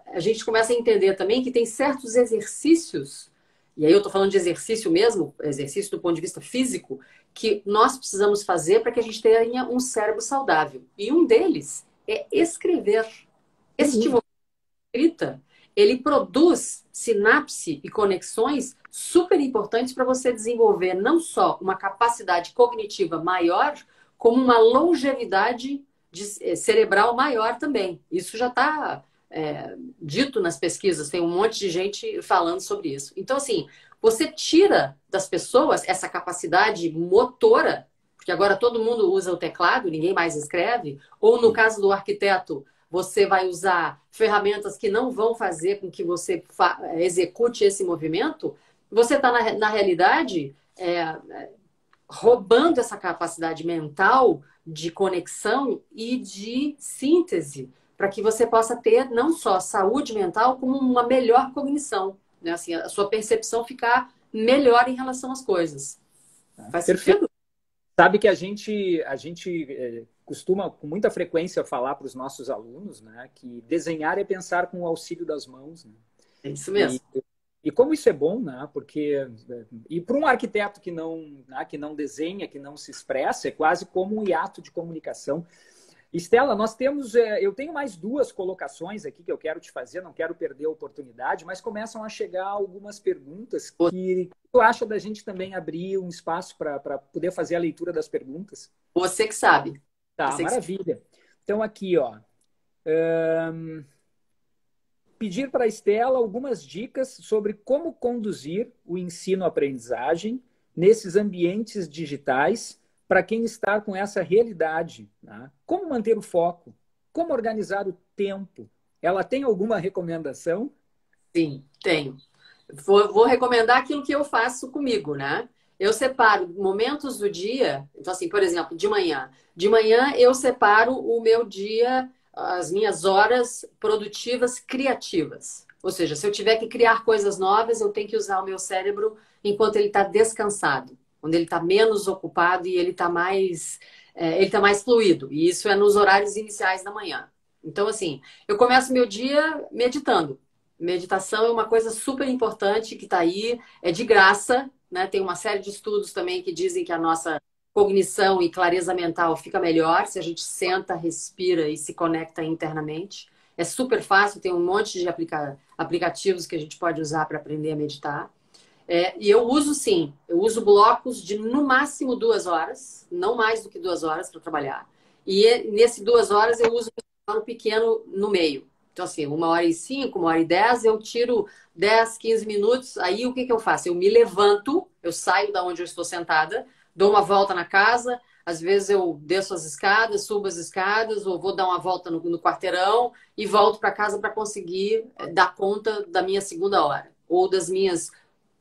a gente começa a entender também que tem certos exercícios, e aí eu estou falando de exercício mesmo, exercício do ponto de vista físico, que nós precisamos fazer para que a gente tenha um cérebro saudável. E um deles é escrever. Esse tipo de escrita, ele produz sinapse e conexões super importantes para você desenvolver não só uma capacidade cognitiva maior, como uma longevidade cerebral maior também. Isso já está dito nas pesquisas, tem um monte de gente falando sobre isso. Então, assim, você tira das pessoas essa capacidade motora, porque agora todo mundo usa o teclado, ninguém mais escreve, ou no caso do arquiteto, você vai usar ferramentas que não vão fazer com que você execute esse movimento, você está, na realidade, roubando essa capacidade mental de conexão e de síntese, para que você possa ter não só saúde mental, como uma melhor cognição. né? Assim, a sua percepção ficar melhor em relação às coisas. Faz Perfeito. sentido? Sabe que a gente costuma com muita frequência falar para os nossos alunos, né, que desenhar é pensar com o auxílio das mãos, né? É isso mesmo. E como isso é bom, né? Porque e para um arquiteto né, que não desenha, que não se expressa, é quase como um hiato de comunicação. Estela, nós temos, eu tenho mais duas colocações aqui que eu quero te fazer, não quero perder a oportunidade, mas começam a chegar algumas perguntas que tu acha da gente também abrir um espaço para poder fazer a leitura das perguntas? Você que sabe. Tá, Você que sabe. maravilha. Então aqui, ó, pedir para a Estela algumas dicas sobre como conduzir o ensino-aprendizagem nesses ambientes digitais para quem está com essa realidade, né? Como manter o foco? Como organizar o tempo? Ela tem alguma recomendação? Sim, tenho. Vou recomendar aquilo que eu faço comigo, né? Eu separo momentos do dia. Então, assim, por exemplo, de manhã. De manhã eu separo o meu dia, as minhas horas produtivas criativas. Ou seja, se eu tiver que criar coisas novas, eu tenho que usar o meu cérebro enquanto ele está descansado, quando ele está menos ocupado e ele tá mais fluido. E isso é nos horários iniciais da manhã. Então, assim, eu começo meu dia meditando. Meditação é uma coisa super importante que está aí, é de graça, né? Tem uma série de estudos também que dizem que a nossa cognição e clareza mental fica melhor se a gente senta, respira e se conecta internamente. É super fácil, tem um monte de aplicativos que a gente pode usar para aprender a meditar. E eu uso sim, eu uso blocos de no máximo 2 horas, não mais do que 2 horas para trabalhar. E nesse 2 horas eu uso um intervalo pequeno no meio. Então, assim, 1h05, 1h10, eu tiro 10, 15 minutos. Aí o que que eu faço? Eu me levanto, eu saio da onde eu estou sentada, dou uma volta na casa. Às vezes eu desço as escadas, subo as escadas, ou vou dar uma volta no quarteirão e volto para casa para conseguir dar conta da minha segunda hora ou das minhas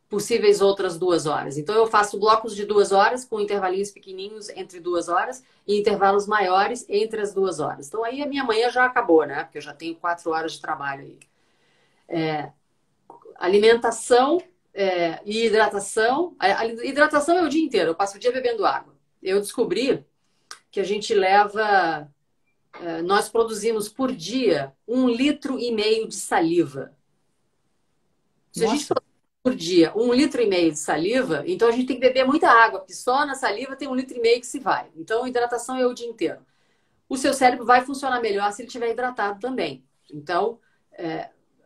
possíveis outras 2 horas. Então, eu faço blocos de 2 horas com intervalinhos pequenininhos entre 2 horas e intervalos maiores entre as 2 horas. Então, aí a minha manhã já acabou, né? Porque eu já tenho 4 horas de trabalho aí. Alimentação e hidratação. A hidratação é o dia inteiro. Eu passo o dia bebendo água. Eu descobri que a gente leva... nós produzimos por dia 1,5 litro de saliva. Se a gente Nossa, por dia 1,5 litro de saliva, então a gente tem que beber muita água, porque só na saliva tem 1,5 litro que se vai. Então, hidratação é o dia inteiro. O seu cérebro vai funcionar melhor se ele estiver hidratado também. Então,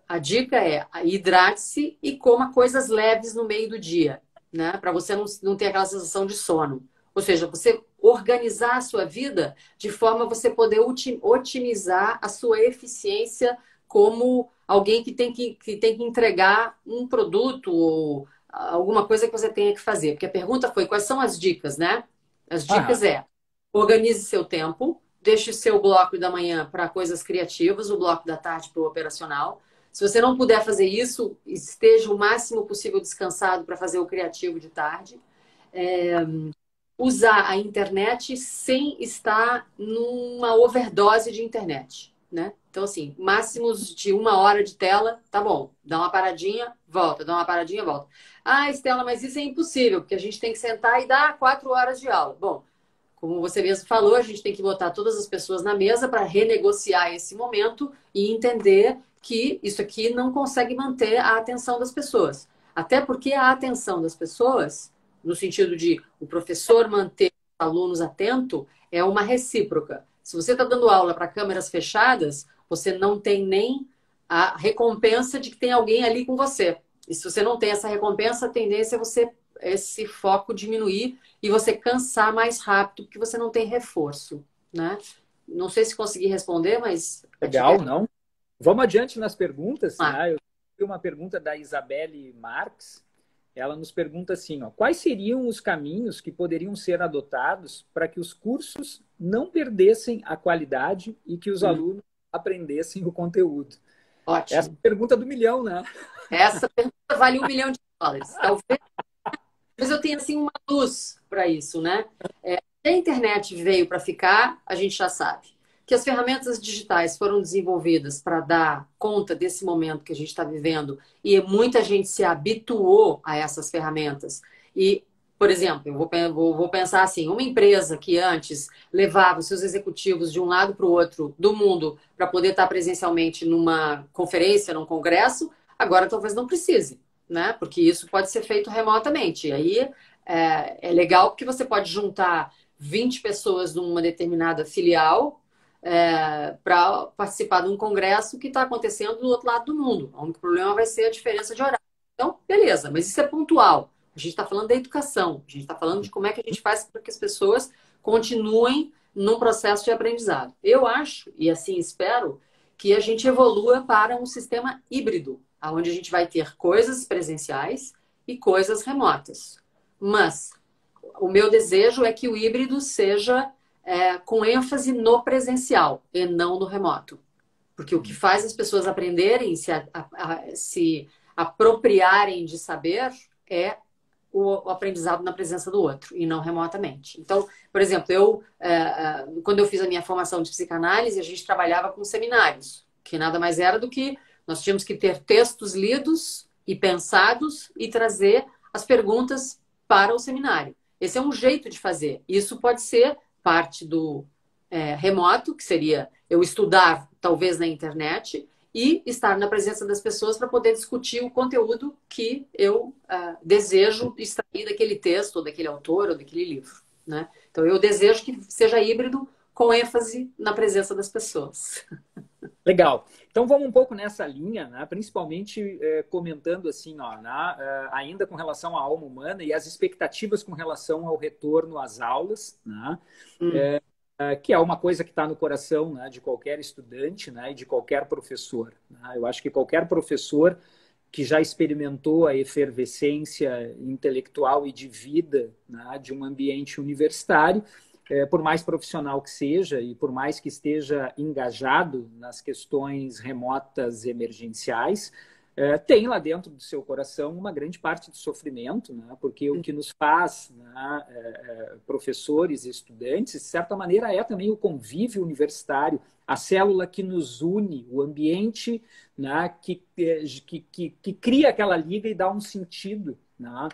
a dica é hidrate-se e coma coisas leves no meio do dia, né? Para você não ter aquela sensação de sono. Ou seja, você organizar a sua vida de forma a você poder otimizar a sua eficiência como alguém que tem que entregar um produto ou alguma coisa que você tenha que fazer. Porque a pergunta foi quais são as dicas, né? As dicas organize seu tempo, deixe o seu bloco da manhã para coisas criativas, o bloco da tarde para o operacional. Se você não puder fazer isso, esteja o máximo possível descansado para fazer o criativo de tarde. Usar a internet sem estar numa overdose de internet, né? Então, assim, máximos de 1 hora de tela, tá bom. Dá uma paradinha, volta. Dá uma paradinha, volta. Ah, Estela, mas isso é impossível, porque a gente tem que sentar e dar 4 horas de aula. Bom, como você mesmo falou, a gente tem que botar todas as pessoas na mesa para renegociar esse momento e entender que isso aqui não consegue manter a atenção das pessoas. Até porque a atenção das pessoas, no sentido de o professor manter os alunos atentos, é uma recíproca. Se você está dando aula para câmeras fechadas, você não tem nem a recompensa de que tem alguém ali com você. E se você não tem essa recompensa, a tendência é esse foco diminuir e você cansar mais rápido, porque você não tem reforço, né? Não sei se consegui responder, mas... legal, não? Vamos adiante nas perguntas, Ah, né? Eu tenho uma pergunta da Isabelle Marques. Ela nos pergunta assim, ó, quais seriam os caminhos que poderiam ser adotados para que os cursos não perdessem a qualidade e que os alunos aprendessem o conteúdo? Essa ótimo. pergunta do milhão, né? Essa pergunta vale US$ 1 milhão. Talvez eu tenha assim uma luz para isso, né? Se a internet veio para ficar, a gente já sabe. que as ferramentas digitais foram desenvolvidas para dar conta desse momento que a gente está vivendo e muita gente se habituou a essas ferramentas. E, por exemplo, eu vou pensar assim, uma empresa que antes levava os seus executivos de um lado para o outro do mundo para poder estar presencialmente numa conferência, num congresso, agora talvez não precise, né? Porque isso pode ser feito remotamente. E aí é legal porque você pode juntar 20 pessoas numa determinada filial para participar de um congresso que está acontecendo do outro lado do mundo. O único problema vai ser a diferença de horário. Então, beleza, mas isso é pontual. A gente está falando da educação, a gente está falando de como é que a gente faz para que as pessoas continuem num processo de aprendizado. Eu acho, e assim espero, que a gente evolua para um sistema híbrido, onde a gente vai ter coisas presenciais e coisas remotas. Mas o meu desejo é que o híbrido seja com ênfase no presencial e não no remoto. Porque o que faz as pessoas aprenderem, se apropriarem de saber, é o aprendizado na presença do outro e não remotamente. Então, por exemplo, quando eu fiz a minha formação de psicanálise, a gente trabalhava com seminários, que nada mais era do que nós tínhamos que ter textos lidos e pensados e trazer as perguntas para o seminário. Esse é um jeito de fazer. Isso pode ser parte do remoto, que seria eu estudar, talvez, na internet, e estar na presença das pessoas para poder discutir o conteúdo que eu desejo extrair daquele texto, ou daquele autor, ou daquele livro, né? Então, eu desejo que seja híbrido com ênfase na presença das pessoas. Legal. Então, vamos um pouco nessa linha, né? Principalmente comentando assim, ó, ainda com relação à alma humana e as expectativas com relação ao retorno às aulas, né? Que é uma coisa que está no coração, né, de qualquer estudante, né, e de qualquer professor, né? Eu acho que qualquer professor que já experimentou a efervescência intelectual e de vida, né, de um ambiente universitário, por mais profissional que seja e por mais que esteja engajado nas questões remotas emergenciais, tem lá dentro do seu coração uma grande parte de sofrimento, né? Porque o que nos faz, né, professores e estudantes, de certa maneira, é também o convívio universitário, a célula que nos une, o ambiente, né, que cria aquela liga e dá um sentido, né,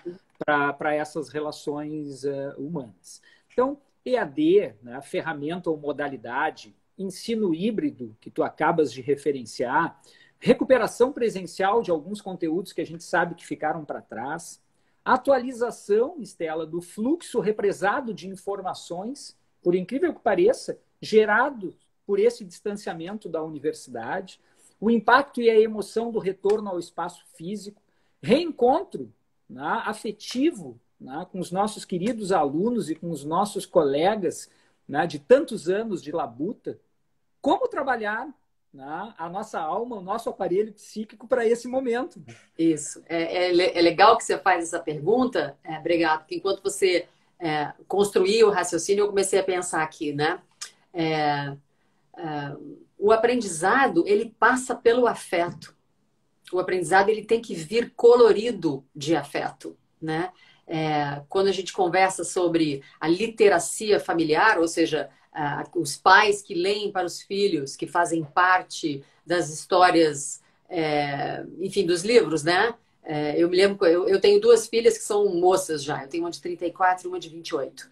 para essas relações humanas. Então, EAD, né, ferramenta ou modalidade, ensino híbrido, que tu acabas de referenciar, recuperação presencial de alguns conteúdos que a gente sabe que ficaram para trás, atualização, Estela, do fluxo represado de informações, por incrível que pareça, gerado por esse distanciamento da universidade, o impacto e a emoção do retorno ao espaço físico, reencontro, né, afetivo, né, com os nossos queridos alunos e com os nossos colegas, né, de tantos anos de labuta, como trabalhar a nossa alma, o nosso aparelho psíquico para esse momento. Isso. É legal que você faz essa pergunta, Bregato, porque enquanto você construía o raciocínio, eu comecei a pensar aqui, né? O aprendizado, ele passa pelo afeto. O aprendizado, ele tem que vir colorido de afeto, né? Quando a gente conversa sobre a literacia familiar, ou seja, os pais que leem para os filhos, que fazem parte das histórias, enfim, dos livros, né? Eu me lembro, eu tenho duas filhas que são moças já, eu tenho uma de 34 e uma de 28.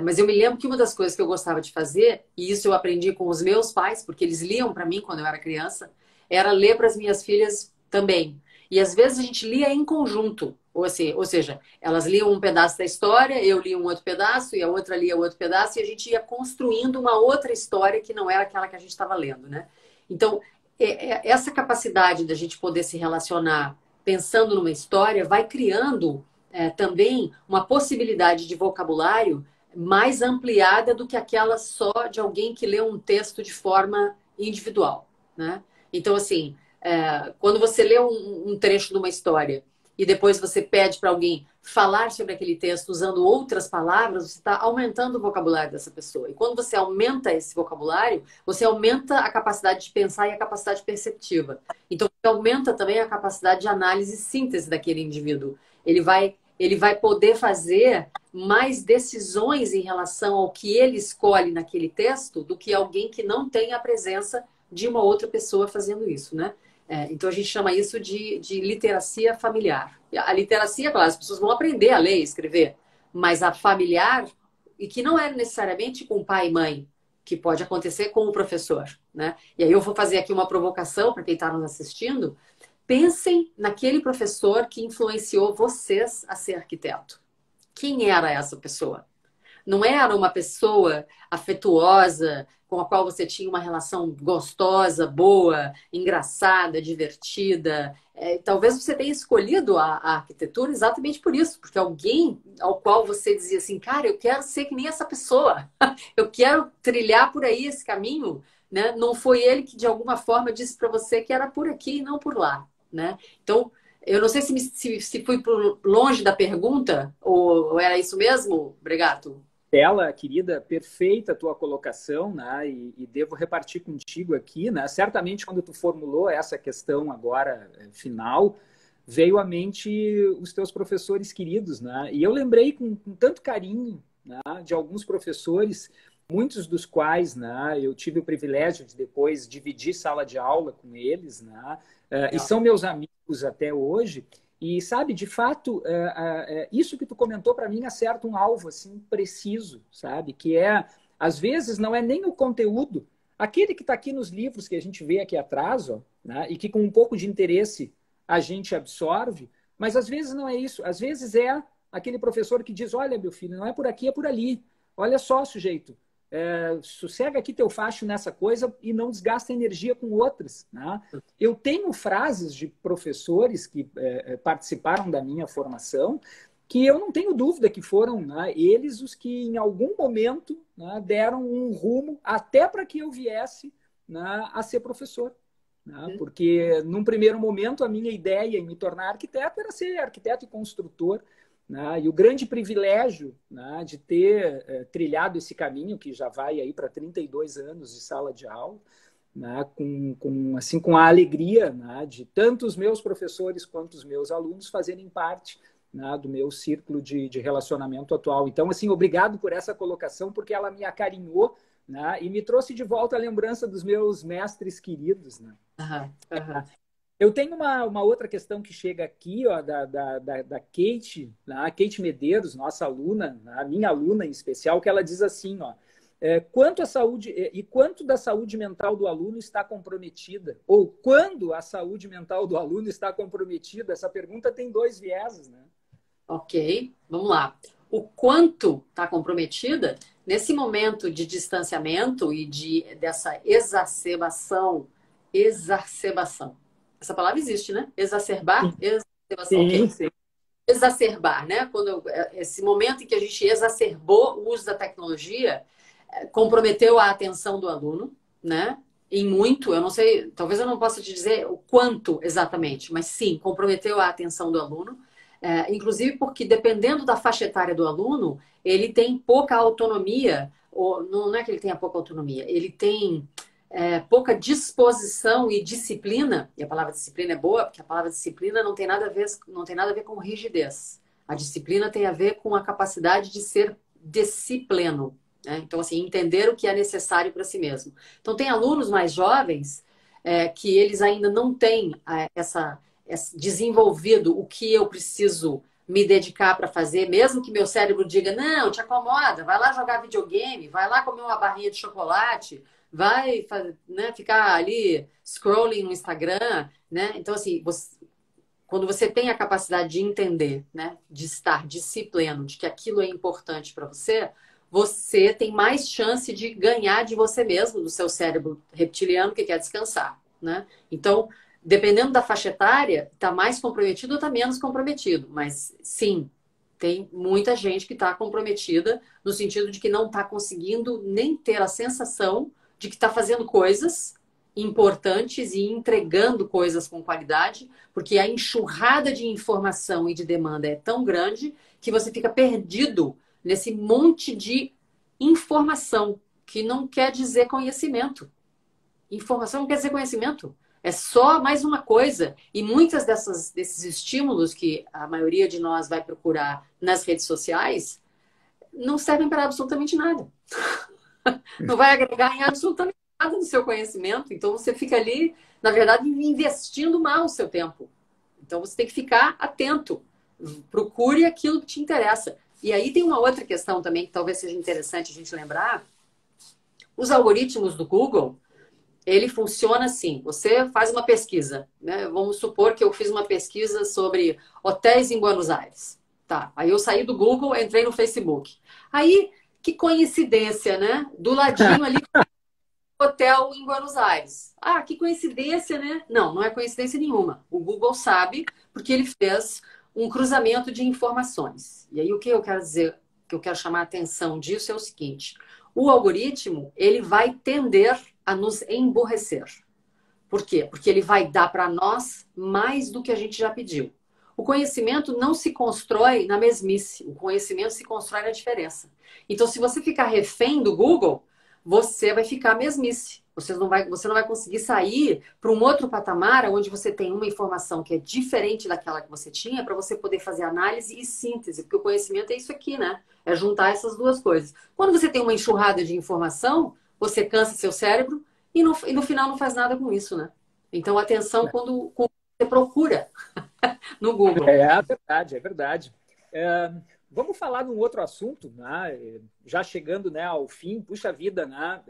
Mas eu me lembro que uma das coisas que eu gostava de fazer, e isso eu aprendi com os meus pais, porque eles liam para mim quando eu era criança, era ler para as minhas filhas também. E às vezes a gente lia em conjunto. Ou seja, elas liam um pedaço da história, eu lia um outro pedaço, e a outra lia outro pedaço, e a gente ia construindo uma outra história que não era aquela que a gente estava lendo, né? Então, essa capacidade da gente poder se relacionar pensando numa história vai criando também uma possibilidade de vocabulário mais ampliada do que aquela só de alguém que lê um texto de forma individual, né? Então, assim, quando você lê um trecho de uma história e depois você pede para alguém falar sobre aquele texto usando outras palavras, você está aumentando o vocabulário dessa pessoa. E quando você aumenta esse vocabulário, você aumenta a capacidade de pensar e a capacidade perceptiva. Então, você aumenta também a capacidade de análise e síntese daquele indivíduo. Ele vai ele vai poder fazer mais decisões em relação ao que ele escolhe naquele texto do que alguém que não tem a presença de uma outra pessoa fazendo isso, né? Então a gente chama isso de literacia familiar. A literacia, claro, as pessoas vão aprender a ler e escrever, mas a familiar, e que não é necessariamente com pai e mãe, que pode acontecer com o professor, né? E aí eu vou fazer aqui uma provocação para quem está nos assistindo. Pensem naquele professor que influenciou vocês a ser arquiteto. Quem era essa pessoa? Não era uma pessoa afetuosa, com a qual você tinha uma relação gostosa, boa, engraçada, divertida. Talvez você tenha escolhido a arquitetura exatamente por isso, porque alguém ao qual você dizia assim, cara, eu quero ser que nem essa pessoa, eu quero trilhar por aí esse caminho, né? Não foi ele que de alguma forma disse para você que era por aqui e não por lá, né? Então, eu não sei se fui longe da pergunta, ou era isso mesmo, Bregato? Bela, querida, perfeita a tua colocação, né? E devo repartir contigo aqui, né? Certamente, quando tu formulou essa questão agora, final, veio à mente os teus professores queridos, né? E eu lembrei com tanto carinho, né, de alguns professores, muitos dos quais, né, eu tive o privilégio de depois dividir sala de aula com eles, né? E são meus amigos até hoje. E, sabe, de fato, isso que tu comentou para mim acerta um alvo, assim, preciso, sabe? Que às vezes, não é nem o conteúdo, aquele que está aqui nos livros que a gente vê aqui atrás, ó, né? E que com um pouco de interesse a gente absorve, mas às vezes não é isso. Às vezes é aquele professor que diz, olha, meu filho, não é por aqui, é por ali. Olha só, sujeito, sossega aqui teu facho nessa coisa e não desgasta energia com outras, né? Eu tenho frases de professores que participaram da minha formação que eu não tenho dúvida que foram, né, eles os que em algum momento, né, deram um rumo até para que eu viesse, né, a ser professor, né? Porque num primeiro momento a minha ideia em me tornar arquiteto era ser arquiteto e construtor, né? E o grande privilégio, né, de ter trilhado esse caminho, que já vai aí para 32 anos de sala de aula, né, com a alegria, né, de tanto os meus professores quanto os meus alunos fazerem parte, né, do meu círculo de relacionamento atual. Então, assim, obrigado por essa colocação, porque ela me acarinhou, né, e me trouxe de volta a lembrança dos meus mestres queridos, né? Eu tenho uma outra questão que chega aqui, ó, da Kate, a Kate Medeiros, nossa aluna, a minha aluna em especial, que ela diz assim, ó, quanto da saúde mental do aluno está comprometida? Ou quando a saúde mental do aluno está comprometida? Essa pergunta tem dois vieses, né? Ok, vamos lá. O quanto está comprometida, nesse momento de distanciamento e dessa exacerbação. Essa palavra existe, né? Exacerbar? Exacerbação. Sim, Okay. sim. Exacerbar, né? Esse momento em que a gente exacerbou o uso da tecnologia, comprometeu a atenção do aluno, né? Em muito, eu não sei, talvez eu não possa te dizer o quanto exatamente, mas sim, comprometeu a atenção do aluno. Inclusive porque, dependendo da faixa etária do aluno, ele tem pouca autonomia, ou não é que ele tenha pouca autonomia, ele tem pouca disposição e disciplina, e a palavra disciplina é boa, porque a palavra disciplina não tem nada a ver com rigidez. A disciplina tem a ver com a capacidade de ser discipleno, né? Então, assim, entender o que é necessário para si mesmo. Então, tem alunos mais jovens que eles ainda não têm desenvolvido o que eu preciso me dedicar para fazer, mesmo que meu cérebro diga, não, te acomoda, vai lá jogar videogame, vai lá comer uma barrinha de chocolate, vai, né, ficar ali scrolling no Instagram, né? Então, assim, quando você tem a capacidade de entender, né, de estar disciplino, de que aquilo é importante para você, você tem mais chance de ganhar de você mesmo, do seu cérebro reptiliano que quer descansar, né? Então, dependendo da faixa etária, está mais comprometido ou está menos comprometido. Mas, sim, tem muita gente que está comprometida no sentido de que não está conseguindo nem ter a sensação de que está fazendo coisas importantes e entregando coisas com qualidade, porque a enxurrada de informação e de demanda é tão grande que você fica perdido nesse monte de informação, que não quer dizer conhecimento. Informação não quer dizer conhecimento. É só mais uma coisa. E muitas desses estímulos que a maioria de nós vai procurar nas redes sociais não servem para absolutamente nada. Não vai agregar em absolutamente nada no seu conhecimento. Então você fica ali, na verdade, investindo mal o seu tempo. Então você tem que ficar atento. Procure aquilo que te interessa. E aí tem uma outra questão também que talvez seja interessante a gente lembrar. Os algoritmos do Google, ele funciona assim. Você faz uma pesquisa, né? Vamos supor que eu fiz uma pesquisa sobre hotéis em Buenos Aires. Tá. Aí eu saí do Google, entrei no Facebook. Aí, que coincidência, né? Do ladinho ali, hotel em Buenos Aires. Ah, que coincidência, né? Não, não é coincidência nenhuma. O Google sabe porque ele fez um cruzamento de informações. E aí o que eu quero dizer, que eu quero chamar a atenção disso é o seguinte: o algoritmo, ele vai tender a nos emborrecer. Por quê? Porque ele vai dar para nós mais do que a gente já pediu. O conhecimento não se constrói na mesmice, o conhecimento se constrói na diferença. Então, se você ficar refém do Google, você vai ficar mesmice. Você não vai conseguir sair para um outro patamar onde você tem uma informação que é diferente daquela que você tinha para você poder fazer análise e síntese, porque o conhecimento é isso aqui, né? É juntar essas duas coisas. Quando você tem uma enxurrada de informação, você cansa seu cérebro e no final não faz nada com isso, né? Então, atenção quando você procura no Google. É verdade, é verdade. Vamos falar de um outro assunto, né? Já chegando, né, ao fim. Puxa vida, né?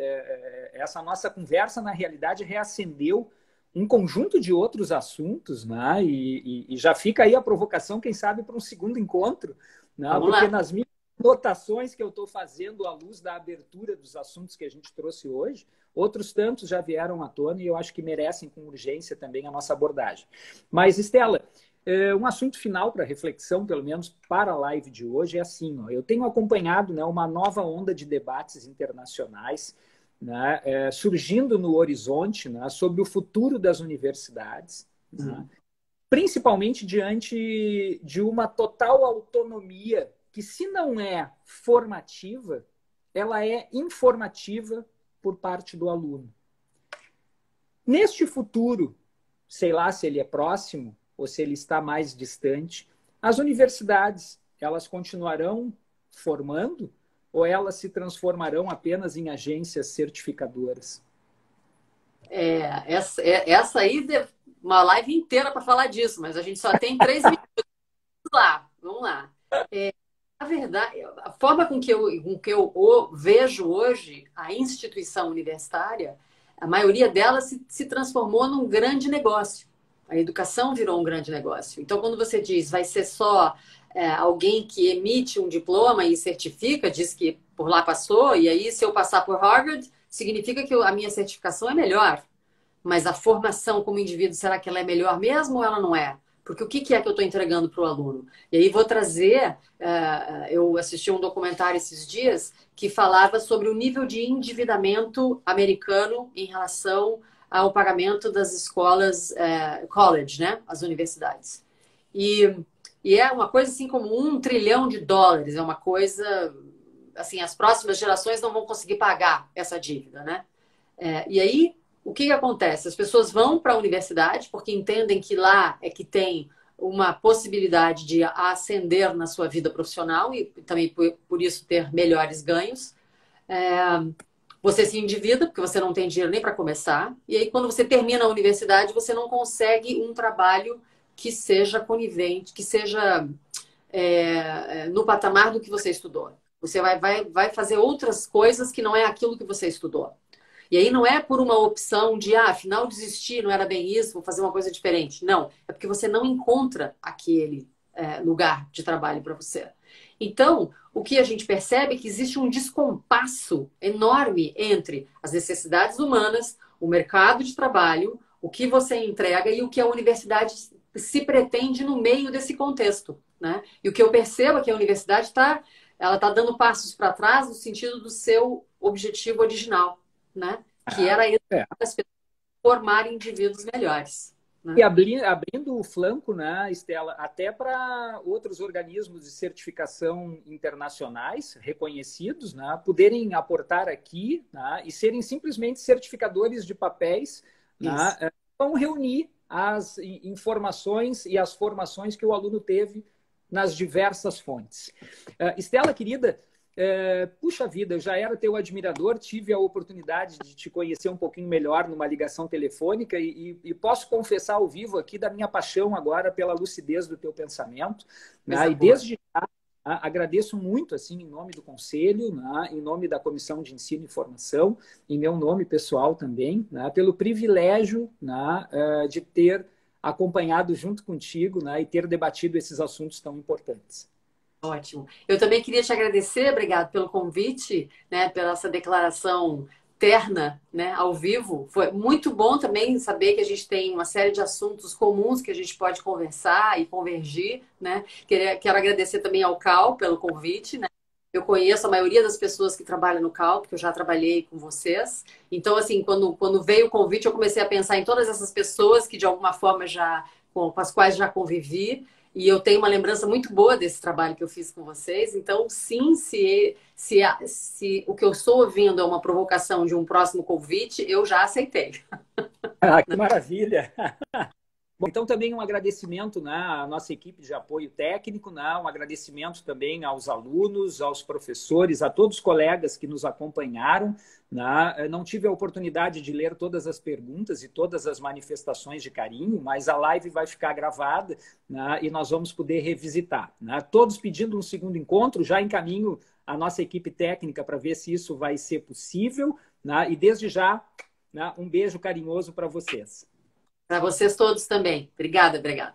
Essa nossa conversa, na realidade, reacendeu um conjunto de outros assuntos, né? E já fica aí a provocação, quem sabe, para um segundo encontro, né? Vamos Porque lá. nas minhas anotações que eu estou fazendo à luz da abertura dos assuntos que a gente trouxe hoje, outros tantos já vieram à tona e eu acho que merecem com urgência também a nossa abordagem. Mas, Estela, um assunto final para reflexão, pelo menos para a live de hoje, é assim: ó, eu tenho acompanhado, né, uma nova onda de debates internacionais, né, surgindo no horizonte, né, sobre o futuro das universidades, né, principalmente diante de uma total autonomia que, se não é formativa, ela é informativa por parte do aluno. Neste futuro, sei lá se ele é próximo ou se ele está mais distante, as universidades, elas continuarão formando ou elas se transformarão apenas em agências certificadoras? Essa aí, uma live inteira para falar disso, mas a gente só tem 3 minutos lá. Vamos lá. A verdade, a forma com que eu vejo hoje a instituição universitária, a maioria delas se transformou num grande negócio. A educação virou um grande negócio. Então, quando você diz vai ser só alguém que emite um diploma e certifica, diz que por lá passou, e aí se eu passar por Harvard, significa que a minha certificação é melhor. Mas a formação como indivíduo, será que ela é melhor mesmo ou ela não é? Porque o que é que eu estou entregando para o aluno? E aí vou trazer, eu assisti um documentário esses dias que falava sobre o nível de endividamento americano em relação ao pagamento das escolas college, né? As universidades. E é uma coisa assim como US$ 1 trilhão, é uma coisa, assim, as próximas gerações não vão conseguir pagar essa dívida, né? E aí, o que acontece? As pessoas vão para a universidade porque entendem que lá é que tem uma possibilidade de ascender na sua vida profissional e também por isso ter melhores ganhos. Você se endivida porque você não tem dinheiro nem para começar. E aí, quando você termina a universidade, você não consegue um trabalho que seja conivente, que seja no patamar do que você estudou. Você vai fazer outras coisas que não é aquilo que você estudou. E aí não é por uma opção de, afinal desistir, não era bem isso, vou fazer uma coisa diferente. Não, é porque você não encontra aquele lugar de trabalho para você. Então, o que a gente percebe é que existe um descompasso enorme entre as necessidades humanas, o mercado de trabalho, o que você entrega e o que a universidade se pretende no meio desse contexto, né? E o que eu percebo é que a universidade ela está dando passos para trás no sentido do seu objetivo original, né? Que era as pessoas formarem indivíduos melhores. Né? E abrindo o flanco, né, Estela, até para outros organismos de certificação internacionais reconhecidos, né, poderem aportar aqui, né, e serem simplesmente certificadores de papéis, né, vão reunir as informações e as formações que o aluno teve nas diversas fontes. Estela, querida, puxa vida, eu já era teu admirador, tive a oportunidade de te conhecer um pouquinho melhor numa ligação telefônica e posso confessar ao vivo aqui da minha paixão agora pela lucidez do teu pensamento. Né? E desde já agradeço muito, assim, em nome do Conselho, né? Em nome da Comissão de Ensino e Formação, em meu nome pessoal também, né? Pelo privilégio, né? De ter acompanhado junto contigo, né? E ter debatido esses assuntos tão importantes. Ótimo. Eu também queria te agradecer, obrigado pelo convite, né, pela essa declaração terna, né, ao vivo. Foi muito bom também saber que a gente tem uma série de assuntos comuns que a gente pode conversar e convergir, né? Quero agradecer também ao Cal pelo convite, né? Eu conheço a maioria das pessoas que trabalham no Cal, porque eu já trabalhei com vocês. Então, assim, quando veio o convite, eu comecei a pensar em todas essas pessoas que, de alguma forma, com as quais já convivi. E eu tenho uma lembrança muito boa desse trabalho que eu fiz com vocês. Então, sim, se o que eu estou ouvindo é uma provocação de um próximo convite, eu já aceitei. Que maravilha! Bom, então, também um agradecimento, né, à nossa equipe de apoio técnico, né, um agradecimento também aos alunos, aos professores, a todos os colegas que nos acompanharam. Né? Não tive a oportunidade de ler todas as perguntas e todas as manifestações de carinho, mas a live vai ficar gravada, né, e nós vamos poder revisitar. Né? Todos pedindo um segundo encontro, já encaminho a nossa equipe técnica para ver se isso vai ser possível. Né? E desde já, né, um beijo carinhoso para vocês. Para vocês todos também. Obrigada, obrigada.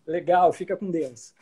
Legal, fica com Deus.